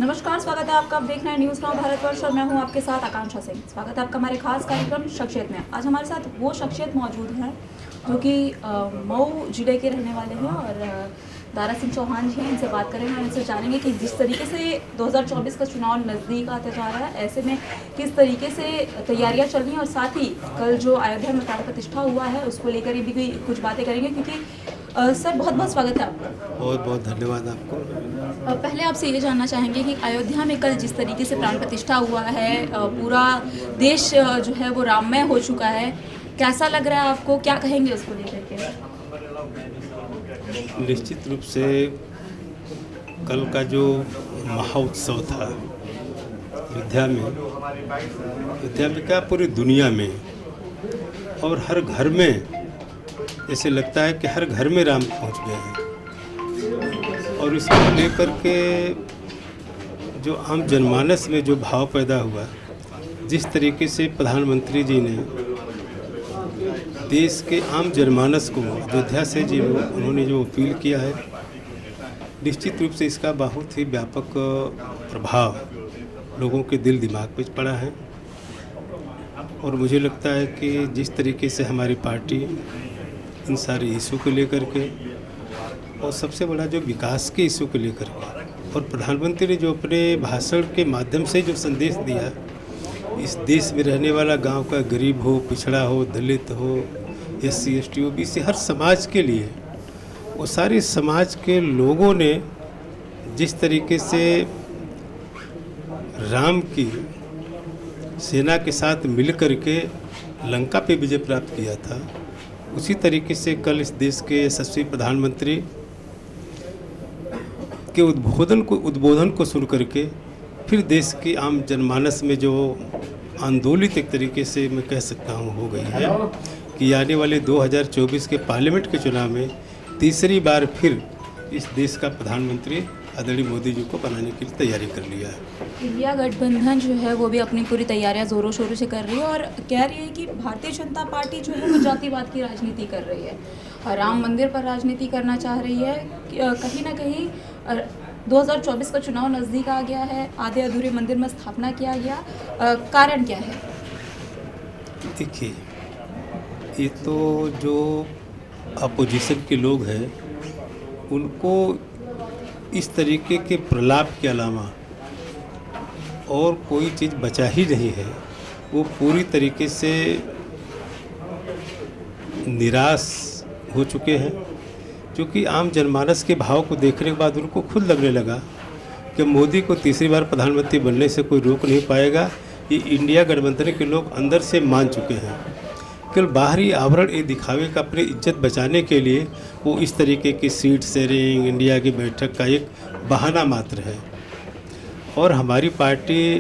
नमस्कार, स्वागत है आपका। आप देख रहे हैं न्यूज़ नाउ भारतवर्ष और मैं हूं आपके साथ आकांक्षा सिंह। स्वागत है आपका हमारे खास कार्यक्रम शख्सियत में। आज हमारे साथ वो शख्सियत मौजूद हैं जो कि मऊ जिले के रहने वाले हैं और दारा सिंह चौहान जी हैं। इनसे बात करेंगे और इनसे जानेंगे कि जिस तरीके से 2024 का चुनाव नज़दीक आता जा रहा है, ऐसे में किस तरीके से तैयारियां चल रही हैं और साथ ही कल जो अयोध्या में प्राण प्रतिष्ठा हुआ है उसको लेकर भी कुछ बातें करेंगे। क्योंकि सर, बहुत बहुत स्वागत है आपका। बहुत बहुत धन्यवाद आपको। पहले आपसे ये जानना चाहेंगे कि अयोध्या में कल जिस तरीके से प्राण प्रतिष्ठा हुआ है, पूरा देश जो है वो राममय हो चुका है, कैसा लग रहा है आपको? क्या कहेंगे उसको लेकर के? निश्चित रूप से कल का जो महोत्सव था अयोध्या में क्या पूरी दुनिया में और हर घर में ऐसे लगता है कि हर घर में राम पहुंच गए हैं। और इसको लेकर के जो आम जनमानस में जो भाव पैदा हुआ, जिस तरीके से प्रधानमंत्री जी ने देश के आम जनमानस को अयोध्या से जी उन्होंने जो अपील किया है, निश्चित रूप से इसका बहुत ही व्यापक प्रभाव लोगों के दिल दिमाग पे पड़ा है। और मुझे लगता है कि जिस तरीके से हमारी पार्टी इन सारे इशू को लेकर के और सबसे बड़ा जो विकास के इशू को लेकर के और प्रधानमंत्री ने जो अपने भाषण के माध्यम से जो संदेश दिया, इस देश में रहने वाला गांव का गरीब हो, पिछड़ा हो, दलित हो, SC ST OBC हर समाज के लिए, वो सारे समाज के लोगों ने जिस तरीके से राम की सेना के साथ मिल कर के लंका पे विजय प्राप्त किया था, उसी तरीके से कल इस देश के यशस्वी प्रधानमंत्री के उद्बोधन को सुन करके फिर देश की आम जनमानस में जो आंदोलित एक तरीके से मैं कह सकता हूँ हो गई है कि आने वाले 2024 के पार्लियामेंट के चुनाव में तीसरी बार फिर इस देश का प्रधानमंत्री आदरणीय मोदी जी को बनाने के लिए तैयारी कर लिया है। इंडिया गठबंधन जो है वो भी अपनी पूरी तैयारियां जोरों शोरों से कर रही है और कह रही है कि भारतीय जनता पार्टी जो है वो जातिवाद की राजनीति कर रही है और राम मंदिर पर राजनीति करना चाह रही है। कहीं ना कहीं 2024 का चुनाव नज़दीक आ गया है, आधे अधूरे मंदिर में स्थापना किया गया, कारण क्या है? देखिए, ये तो जो अपोजिशन के लोग हैं उनको इस तरीके के प्रलाप के अलावा और कोई चीज़ बचा ही नहीं है। वो पूरी तरीके से निराश हो चुके हैं, क्योंकि आम जनमानस के भाव को देखने के बाद उनको खुद लगने लगा कि मोदी को तीसरी बार प्रधानमंत्री बनने से कोई रोक नहीं पाएगा। ये इंडिया गठबंधन के लोग अंदर से मान चुके हैं। केवल बाहरी आवरण ये दिखावे का अपनी इज्जत बचाने के लिए वो इस तरीके की सीट शेयरिंग, इंडिया की बैठक का एक बहाना मात्र है। और हमारी पार्टी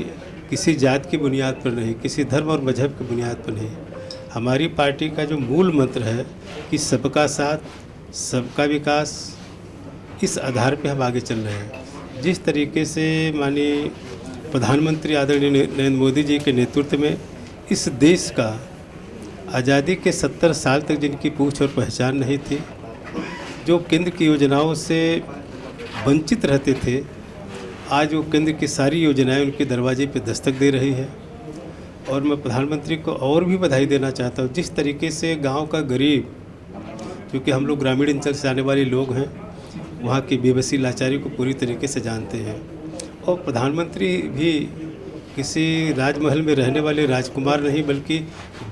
किसी जात की बुनियाद पर नहीं, किसी धर्म और मजहब की बुनियाद पर नहीं, हमारी पार्टी का जो मूल मंत्र है कि सबका साथ, सबका विकास, इस आधार पे हम आगे चल रहे हैं। जिस तरीके से माननीय प्रधानमंत्री आदरणीय नरेंद्र मोदी जी के नेतृत्व में इस देश का आज़ादी के 70 साल तक जिनकी पूछ और पहचान नहीं थी, जो केंद्र की योजनाओं से वंचित रहते थे, आज वो केंद्र की सारी योजनाएं उनके दरवाजे पे दस्तक दे रही है। और मैं प्रधानमंत्री को और भी बधाई देना चाहता हूँ। जिस तरीके से गांव का गरीब, क्योंकि हम लोग ग्रामीण अंचल से आने वाले लोग हैं, वहाँ की बेबसी लाचारी को पूरी तरीके से जानते हैं। और प्रधानमंत्री भी किसी राजमहल में रहने वाले राजकुमार नहीं, बल्कि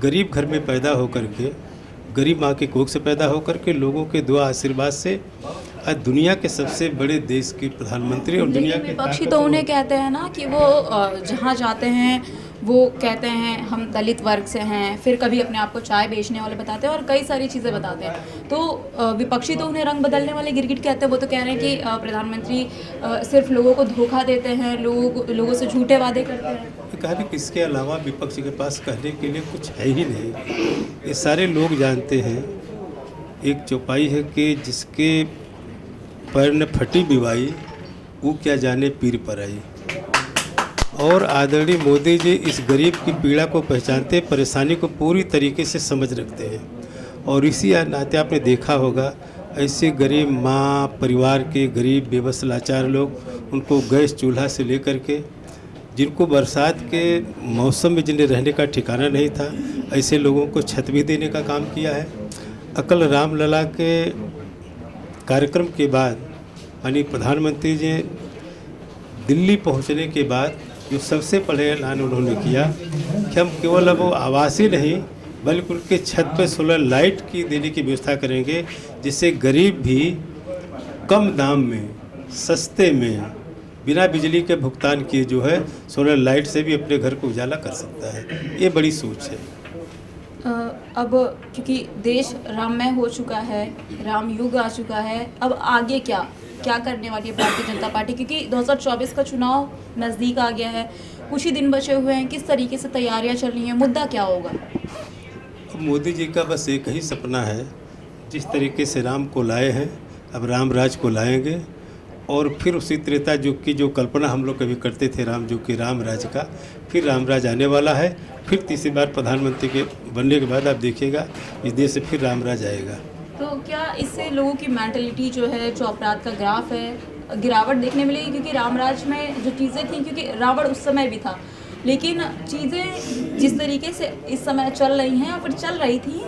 गरीब घर में पैदा होकर के, गरीब माँ के कोख से पैदा होकर के, लोगों के दुआ आशीर्वाद से आज दुनिया के सबसे बड़े देश के प्रधानमंत्री और दुनिया के विपक्षी तो उन्हें कहते हैं ना कि वो जहाँ जाते हैं वो कहते हैं हम दलित वर्ग से हैं, फिर कभी अपने आप को चाय बेचने वाले बताते हैं और कई सारी चीज़ें बताते हैं। तो विपक्षी तो उन्हें रंग बदलने वाले गिरगिट कहते हैं। वो तो कह रहे हैं कि प्रधानमंत्री सिर्फ लोगों को धोखा देते हैं, लोगों से झूठे वादे करते हैं। कहा कि इसके अलावा विपक्ष के पास कहने के लिए कुछ है ही नहीं। ये सारे लोग जानते हैं, एक चौपाई है कि जिसके पैर न फटी बिवाई, वो क्या जाने पीर पर आई। और आदरणीय मोदी जी इस गरीब की पीड़ा को पहचानते, परेशानी को पूरी तरीके से समझ रखते हैं। और इसी नाते आपने देखा होगा ऐसे गरीब माँ परिवार के गरीब बेबस लाचार लोग, उनको गैस चूल्हा से लेकर के, जिनको बरसात के मौसम में जिन्हें रहने का ठिकाना नहीं था, ऐसे लोगों को छत भी देने का काम किया है। अकल रामलला के कार्यक्रम के बाद माननीय प्रधानमंत्री जी दिल्ली पहुंचने के बाद जो सबसे पहले ऐलान उन्होंने किया कि हम केवल अब वो आवास ही नहीं बल्कि उनके छत पर सोलर लाइट की देने की व्यवस्था करेंगे, जिससे गरीब भी कम दाम में, सस्ते में, बिना बिजली के भुगतान किए जो है सोलर लाइट से भी अपने घर को उजाला कर सकता है। ये बड़ी सोच है। अब क्योंकि देश राममय हो चुका है, राम युग आ चुका है, अब आगे क्या क्या करने वाली है भारतीय जनता पार्टी, क्योंकि 2024 का चुनाव नज़दीक आ गया है, कुछ ही दिन बचे हुए हैं, किस तरीके से तैयारियां चल रही हैं, मुद्दा क्या होगा? मोदी जी का बस एक ही सपना है, जिस तरीके से राम को लाए हैं अब राम राज को लाएंगे, और फिर उसी त्रेता युग की जो कल्पना हम लोग कभी करते थे राम युग की राम राज का, फिर राम राज आने वाला है। फिर तीसरी बार प्रधानमंत्री के बनने के बाद आप देखिएगा इस देश से फिर राम राज आएगा। तो क्या इससे लोगों की मेंटलिटी जो है, जो अपराध का ग्राफ है, गिरावट देखने मिलेगी? क्योंकि रामराज में जो चीज़ें थी, क्योंकि रावण उस समय भी था, लेकिन चीज़ें जिस तरीके से इस समय चल रही हैं या फिर चल रही थी,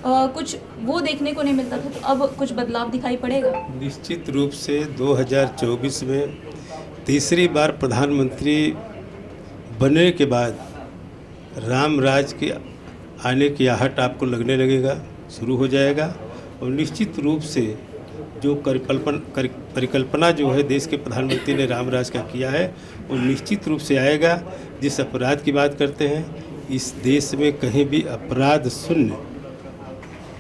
कुछ वो देखने को नहीं मिलता था, तो अब कुछ बदलाव दिखाई पड़ेगा? निश्चित रूप से 2024 में तीसरी बार प्रधानमंत्री बनने के बाद राम राज के आने की आहट आपको लगने लगेगा, शुरू हो जाएगा। और निश्चित रूप से जो परिकल्पना जो है देश के प्रधानमंत्री ने राम राज का किया है वो निश्चित रूप से आएगा। जिस अपराध की बात करते हैं, इस देश में कहीं भी अपराध शून्य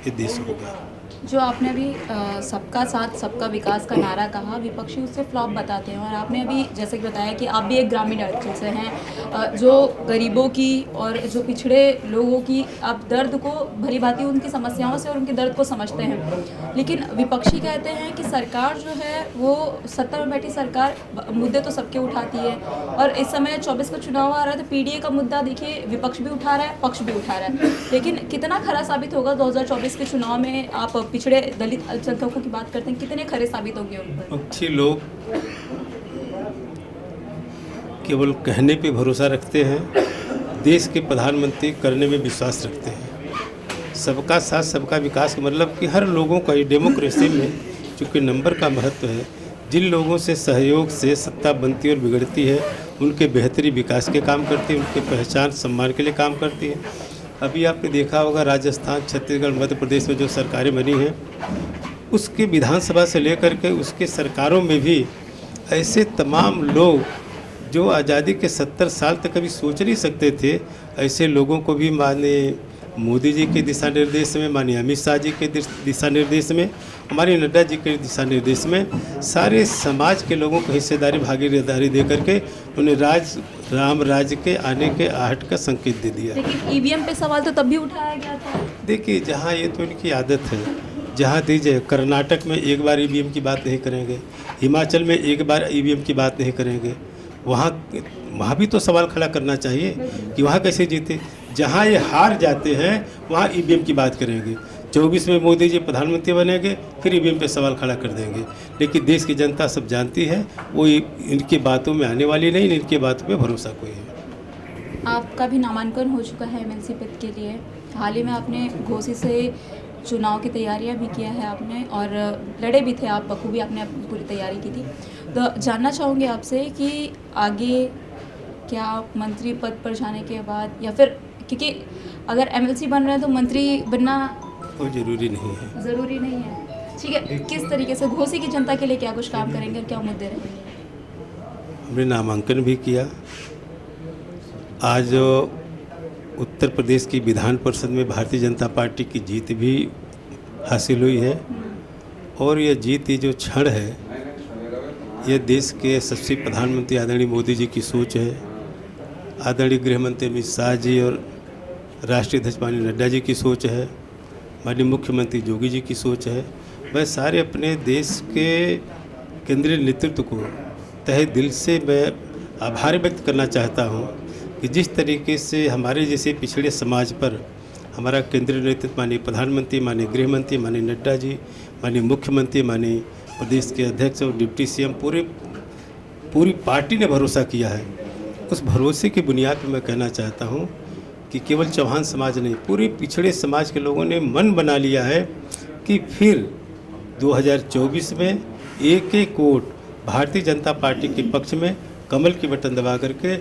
ये देश होगा। जो आपने अभी सबका साथ सबका विकास का नारा कहा, विपक्षी उससे फ्लॉप बताते हैं, और आपने अभी जैसे कि बताया कि आप भी एक ग्रामीण अंचल से हैं, जो गरीबों की और जो पिछड़े लोगों की आप दर्द को भली भांति उनकी समस्याओं से और उनके दर्द को समझते हैं, लेकिन विपक्षी कहते हैं कि सरकार जो है वो सत्ता में बैठी सरकार मुद्दे तो सबके उठाती है, और इस समय 24 का चुनाव आ रहा है तो पीडीए का मुद्दा देखिए विपक्ष भी उठा रहा है, पक्ष भी उठा रहा है, लेकिन कितना खरा साबित होगा 2024 के चुनाव में? आप पिछड़े दलित अल्पसंख्यकों की बात करते हैं, कितने खरे साबित होंगे उन पर? अच्छे लोग केवल कहने पे भरोसा रखते हैं, देश के प्रधानमंत्री करने में विश्वास रखते हैं। सबका साथ सबका विकास का मतलब कि हर लोगों का, ये डेमोक्रेसी में चूँकि नंबर का महत्व है, जिन लोगों से सहयोग से सत्ता बनती और बिगड़ती है उनके बेहतरी विकास के काम करती है, उनके पहचान सम्मान के लिए काम करती है। अभी आपने देखा होगा राजस्थान, छत्तीसगढ़, मध्य प्रदेश में जो सरकारें बनी हैं, उसके विधानसभा से लेकर के उसके सरकारों में भी ऐसे तमाम लोग जो आज़ादी के 70 साल तक कभी सोच नहीं सकते थे, ऐसे लोगों को भी माननीय मोदी जी के दिशा निर्देश में, माननीय अमित शाह जी के दिशा निर्देश में, हमारे नड्डा जी के दिशा निर्देश में सारे समाज के लोगों को हिस्सेदारी भागीदारी दे करके उन्हें राम राज्य के आने के आहट का संकेत दे दिया। लेकिन ईवीएम पे सवाल तो तब भी उठाया गया था। देखिए, जहाँ ये तो इनकी आदत है, जहाँ दीजिए कर्नाटक में एक बार ईवीएम की बात नहीं करेंगे, हिमाचल में एक बार ईवीएम की बात नहीं करेंगे, वहाँ भी तो सवाल खड़ा करना चाहिए कि वहाँ कैसे जीते। जहाँ ये हार जाते हैं वहाँ ईवीएम की बात करेंगे। 24 में मोदी जी प्रधानमंत्री बनेंगे, फिर ईवीएम पे सवाल खड़ा कर देंगे। लेकिन देश की जनता सब जानती है, वो इनकी बातों में आने वाली नहीं, इनकी बातों पे भरोसा कोई है। आपका भी नामांकन हो चुका है एमएलसी पद के लिए, हाल ही में आपने घोसी से चुनाव की तैयारियां भी किया है आपने, और लड़े भी थे आप, बखूबी आपने अपनी पूरी तैयारी की थी। तो जानना चाहूँगी आपसे कि आगे क्या मंत्री पद पर जाने के बाद, या फिर क्योंकि अगर एमएलसी बन रहे हैं तो मंत्री बनना कोई ज़रूरी नहीं है। ज़रूरी नहीं है, ठीक है। किस तरीके से घोसी की जनता के लिए क्या कुछ काम करेंगे और क्या मुद्दे रहेंगे? हमने नामांकन भी किया। आज उत्तर प्रदेश की विधान परिषद में भारतीय जनता पार्टी की जीत भी हासिल हुई है, और यह जीत, ये जो क्षण है, यह देश के यशस्वी प्रधानमंत्री आदरणीय मोदी जी की सोच है, आदरणीय गृहमंत्री अमित शाह जी और राष्ट्रीय अध्यक्ष माननीय नड्डा जी की सोच है, माननीय मुख्यमंत्री योगी जी की सोच है। वह सारे अपने देश के केंद्रीय नेतृत्व को तहे दिल से मैं आभार व्यक्त करना चाहता हूँ कि जिस तरीके से हमारे जैसे पिछड़े समाज पर हमारा केंद्रीय नेतृत्व, माननीय प्रधानमंत्री, माननीय गृहमंत्री, माननीय नड्डा जी, माननीय मुख्यमंत्री, माननीय प्रदेश के अध्यक्ष और डिप्टी सीएम पूरी पार्टी ने भरोसा किया है। उस भरोसे की बुनियाद पर मैं कहना चाहता हूँ कि केवल चौहान समाज नहीं, पूरे पिछड़े समाज के लोगों ने मन बना लिया है कि फिर 2024 में एक एक वोट भारतीय जनता पार्टी के पक्ष में कमल की बटन दबा करके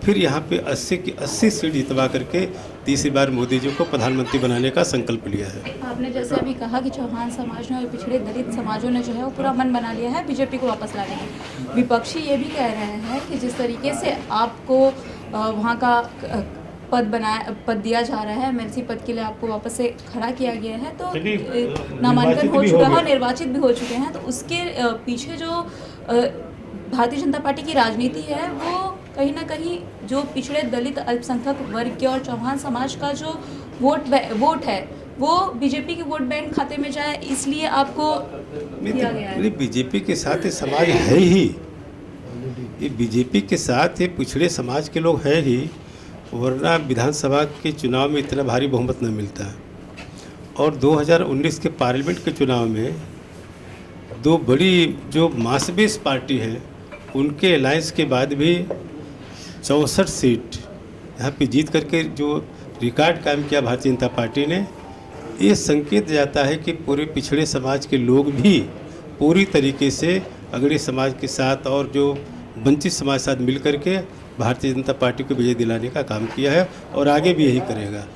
फिर यहाँ पे 80 की 80 सीट जितवा करके तीसरी बार मोदी जी को प्रधानमंत्री बनाने का संकल्प लिया है। आपने जैसे अभी कहा कि चौहान समाज ने और पिछड़े दलित समाजों ने जो है वो पूरा मन बना लिया है बीजेपी को वापस लाने की। विपक्षी ये भी कह रहे हैं कि जिस तरीके से आपको वहाँ का पद दिया जा रहा है, एमएलसी पद के लिए आपको वापस से खड़ा किया गया है, तो नामांकन हो चुका है और निर्वाचित भी हो चुके हैं, तो उसके पीछे जो भारतीय जनता पार्टी की राजनीति है वो कहीं ना कहीं जो पिछड़े दलित अल्पसंख्यक वर्ग के और चौहान समाज का जो वोट है वो बीजेपी के वोट बैंक खाते में जाए, इसलिए आपको दिया गया है। बीजेपी के साथ ये समाज है ही, ये बीजेपी के साथ ये पिछड़े समाज के लोग हैं ही, वरना विधानसभा के चुनाव में इतना भारी बहुमत न मिलता है। और 2019 के पार्लियामेंट के चुनाव में दो बड़ी जो मासबेस पार्टी है उनके अलायंस के बाद भी 64 सीट यहाँ पे जीत करके जो रिकॉर्ड कायम किया भारतीय जनता पार्टी ने, ये संकेत जाता है कि पूरे पिछड़े समाज के लोग भी पूरी तरीके से अगड़े समाज के साथ और जो वंचित समाज के साथ मिल करके भारतीय जनता पार्टी को विजय दिलाने का काम किया है और आगे भी यही करेगा।